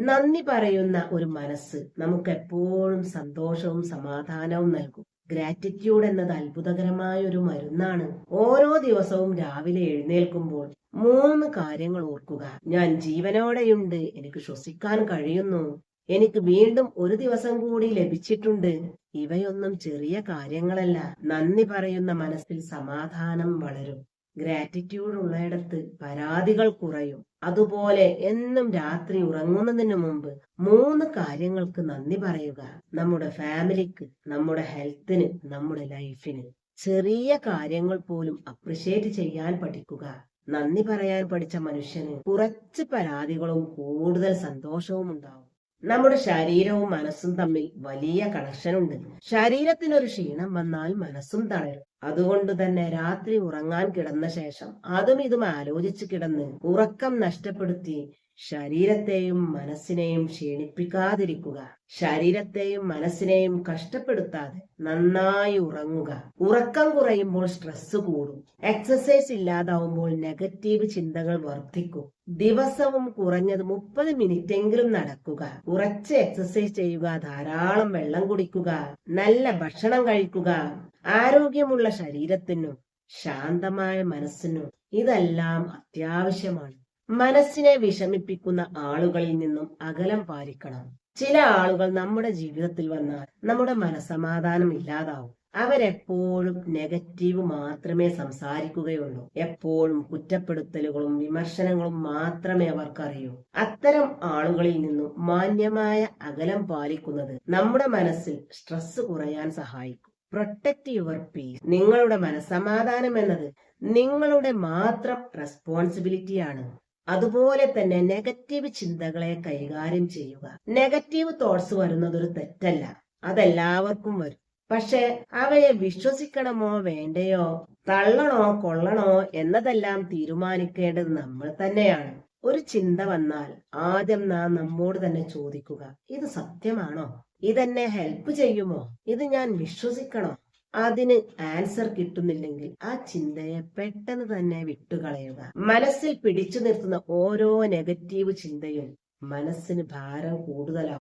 നന്ദി പറയുന്ന ഒരു മനസ്സ് നമുക്ക് എപ്പോഴും സന്തോഷവും സമാധാനവും നൽകും. ഗ്രാറ്റിറ്റ്യൂഡ് എന്നത് അത്ഭുതകരമായ ഒരു മരുന്നാണ്. ഓരോ ദിവസവും രാവിലെ എഴുന്നേൽക്കുമ്പോൾ 3 കാര്യങ്ങൾ ഓർക്കുക. ഞാൻ ജീവനോടെയുണ്ട്, എനിക്ക് ശ്വസിക്കാൻ കഴിയുന്നു, എനിക്ക് വീണ്ടും ഒരു ദിവസം കൂടി ലഭിച്ചിട്ടുണ്ട്. ഇവയൊന്നും ചെറിയ കാര്യങ്ങളല്ല. നന്ദി പറയുന്ന മനസ്സിൽ സമാധാനം വളരും. ഗ്രാറ്റിറ്റ്യൂഡ് ഉള്ളയിടത്ത് പരാതികൾ കുറയും. അതുപോലെ എന്നും രാത്രി ഉറങ്ങുന്നതിന് മുമ്പ് 3 കാര്യങ്ങൾക്ക് നന്ദി പറയുക. നമ്മുടെ ഫാമിലിക്ക്, നമ്മുടെ ഹെൽത്തിന്, നമ്മുടെ ലൈഫിന്. ചെറിയ കാര്യങ്ങൾ പോലും അപ്രിഷ്യേറ്റ് ചെയ്യാൻ പഠിക്കുക. നന്ദി പറയാൻ പഠിച്ച മനുഷ്യന് കുറച്ച് പരാതികളും കൂടുതൽ സന്തോഷവും ഉണ്ടാവും. നമ്മുടെ ശരീരവും മനസ്സും തമ്മിൽ വലിയ കണക്ഷനുണ്ട്. ശരീരത്തിനൊരു ക്ഷീണം വന്നാൽ മനസ്സും തളരും. അതുകൊണ്ട് തന്നെ രാത്രി ഉറങ്ങാൻ കിടന്ന ശേഷം അതും ഇതും ആലോചിച്ച് കിടന്ന് ഉറക്കം നഷ്ടപ്പെടുത്തി ശരീരത്തെയും മനസ്സിനെയും ക്ഷീണിപ്പിക്കാതിരിക്കുക. ശരീരത്തെയും മനസ്സിനെയും കഷ്ടപ്പെടുത്താതെ നന്നായി ഉറങ്ങുക. ഉറക്കം കുറയുമ്പോൾ സ്ട്രെസ് കൂടും. എക്സസൈസ് ഇല്ലാതാവുമ്പോൾ നെഗറ്റീവ് ചിന്തകൾ വർദ്ധിക്കും. ദിവസവും കുറഞ്ഞത് 30 മിനിറ്റെങ്കിലും നടക്കുക. കുറച്ച് എക്സസൈസ് ചെയ്യുക, ധാരാളം വെള്ളം കുടിക്കുക, നല്ല ഭക്ഷണം കഴിക്കുക. ആരോഗ്യമുള്ള ശരീരത്തിനും ശാന്തമായ മനസ്സിനും ഇതെല്ലാം അത്യാവശ്യമാണ്. മനസ്സിനെ വിഷമിപ്പിക്കുന്ന ആളുകളിൽ നിന്നും അകലം പാലിക്കണം. ചില ആളുകൾ നമ്മുടെ ജീവിതത്തിൽ വന്നാൽ നമ്മുടെ മനസ്സമാധാനം ഇല്ലാതാവും. അവരെപ്പോഴും നെഗറ്റീവ് മാത്രമേ സംസാരിക്കുകയുള്ളൂ. എപ്പോഴും കുറ്റപ്പെടുത്തലുകളും വിമർശനങ്ങളും മാത്രമേ അവർക്കറിയൂ. അത്തരം ആളുകളിൽ നിന്നും മാന്യമായ അകലം പാലിക്കുന്നത് നമ്മുടെ മനസ്സിൽ സ്ട്രെസ് കുറയാൻ സഹായിക്കും. Protect your piece. നിങ്ങളുടെ മനസ്സമാധാനം എന്നത് നിങ്ങളുടെ മാത്രം റെസ്പോൺസിബിലിറ്റിയാണ്. അതുപോലെ തന്നെ നെഗറ്റീവ് ചിന്തകളെ കൈകാര്യം ചെയ്യുക. നെഗറ്റീവ് തോട്ട്സ് വരുന്നത് ഒരു തെറ്റല്ല, അതെല്ലാവർക്കും വരും. പക്ഷെ അവയെ വിശ്വസിക്കണമോ വേണ്ടയോ, തള്ളണോ കൊള്ളണോ എന്നതെല്ലാം തീരുമാനിക്കേണ്ടത് നമ്മൾ തന്നെയാണ്. ഒരു ചിന്ത വന്നാൽ ആദ്യം നാം നമ്മോട് തന്നെ ചോദിക്കുക, ഇത് സത്യമാണോ? ഇതെന്നെ ഹെൽപ്പ് ചെയ്യുമോ? ഇത് ഞാൻ വിശ്വസിക്കണോ? അതിന് ആൻസർ കിട്ടുന്നില്ലെങ്കിൽ ആ ചിന്തയെ പെട്ടെന്ന് തന്നെ വിട്ടുകളയുക. മനസ്സിൽ പിടിച്ചു നിർത്തുന്ന ഓരോ നെഗറ്റീവ് ചിന്തയും മനസ്സിന് ഭാരം കൂടുതലാവും.